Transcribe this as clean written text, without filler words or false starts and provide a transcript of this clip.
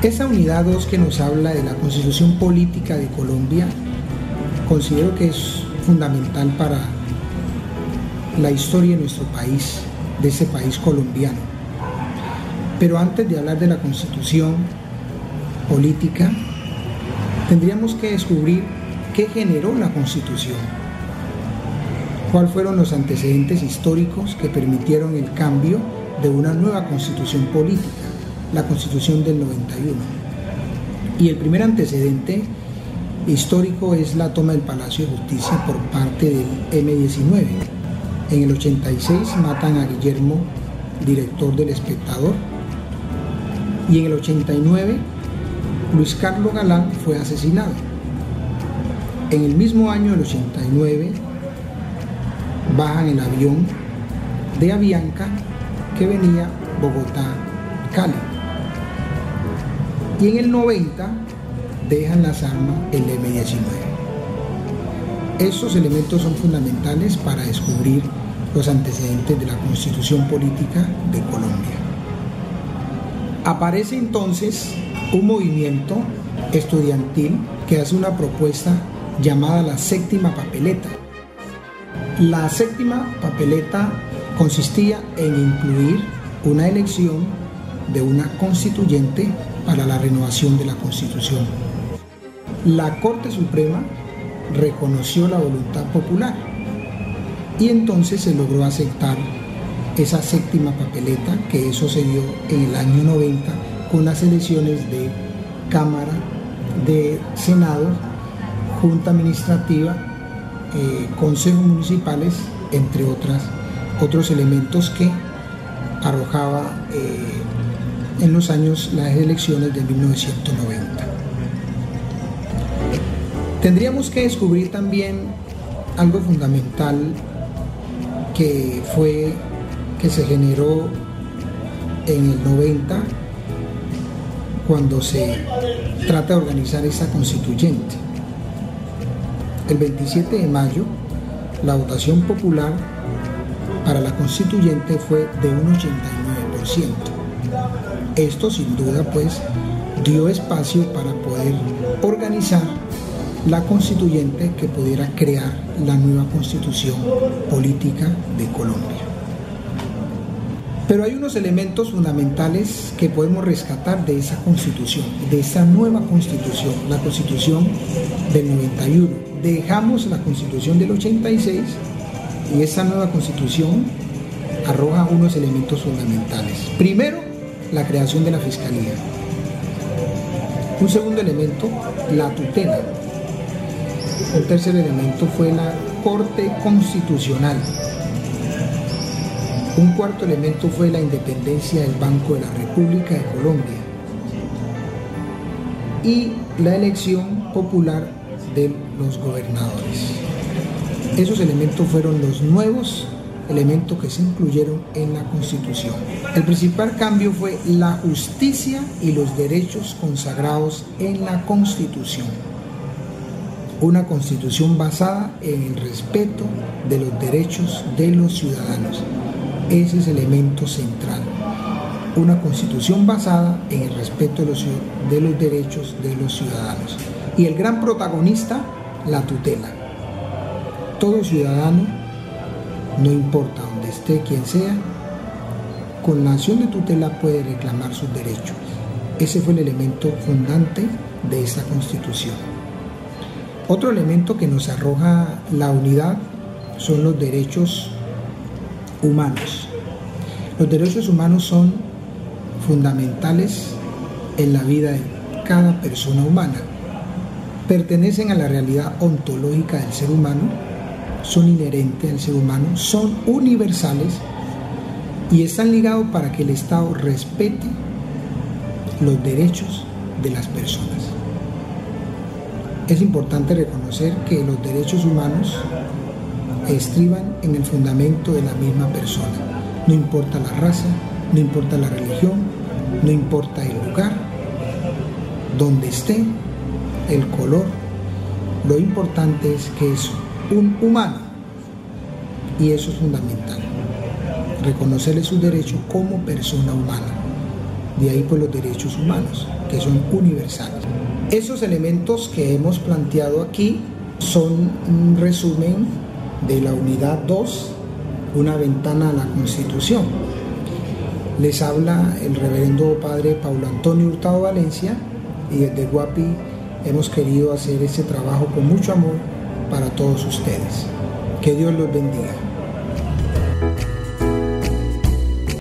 Esa unidad 2 que nos habla de la Constitución Política de Colombia, considero que es fundamental para la historia de nuestro país, de ese país colombiano. Pero antes de hablar de la Constitución Política, tendríamos que descubrir qué generó la Constitución, cuáles fueron los antecedentes históricos que permitieron el cambio de una nueva Constitución Política, la Constitución del 91. Y el primer antecedente histórico es la toma del Palacio de Justicia por parte del M-19. En el 86 matan a Guillermo, director del Espectador, y en el 89 Luis Carlos Galán fue asesinado. En el mismo año del 89 bajan el avión de Avianca que venía Bogotá-Cali. Y en el 90 dejan las armas el M-19. Estos elementos son fundamentales para descubrir los antecedentes de la Constitución Política de Colombia. Aparece entonces un movimiento estudiantil que hace una propuesta llamada la séptima papeleta. La séptima papeleta consistía en incluir una elección de una constituyente para la renovación de la Constitución. La Corte Suprema reconoció la voluntad popular y entonces se logró aceptar esa séptima papeleta, que eso se dio en el año 90 con las elecciones de Cámara, de Senado, Junta Administrativa, consejos municipales, entre otros elementos que arrojaba en los años las elecciones de 1990. Tendríamos que descubrir también algo fundamental que se generó en el 90 cuando se trata de organizar esa constituyente. El 27 de mayo, la votación popular para la constituyente fue de un 89%. Esto sin duda pues dio espacio para poder organizar la constituyente que pudiera crear la nueva Constitución Política de Colombia. Pero hay unos elementos fundamentales que podemos rescatar de esa Constitución, de esa nueva Constitución, la Constitución del 91. Dejamos la Constitución del 86 y esa nueva Constitución arroja unos elementos fundamentales. Primero, la creación de la Fiscalía. Un segundo elemento, la tutela. Un tercer elemento fue la Corte Constitucional. Un cuarto elemento fue la independencia del Banco de la República de Colombia y la elección popular de los gobernadores. Esos elementos fueron los nuevos elementos que se incluyeron en la Constitución. El principal cambio fue la justicia y los derechos consagrados en la Constitución. Una Constitución basada en el respeto de los derechos de los ciudadanos. Ese es el elemento central. Una Constitución basada en el respeto de los derechos de los ciudadanos. Y el gran protagonista, la tutela. Todo ciudadano, no importa dónde esté, quien sea, con la acción de tutela puede reclamar sus derechos. Ese fue el elemento fundante de esta Constitución. Otro elemento que nos arroja la unidad son los derechos humanos. Los derechos humanos son fundamentales en la vida de cada persona humana. Pertenecen a la realidad ontológica del ser humano, son inherentes al ser humano, son universales y están ligados para que el Estado respete los derechos de las personas. Es importante reconocer que los derechos humanos estriban en el fundamento de la misma persona. No importa la raza, no importa la religión, no importa el lugar, donde esté, el color. Lo importante es que es un humano y eso es fundamental. Reconocerle sus derechos como persona humana. De ahí pues los derechos humanos, que son universales. Esos elementos que hemos planteado aquí son un resumen de la unidad 2, una ventana a la Constitución. Les habla el reverendo padre Paulo Antonio Hurtado Valencia, y desde Guapi hemos querido hacer este trabajo con mucho amor para todos ustedes. Que Dios los bendiga.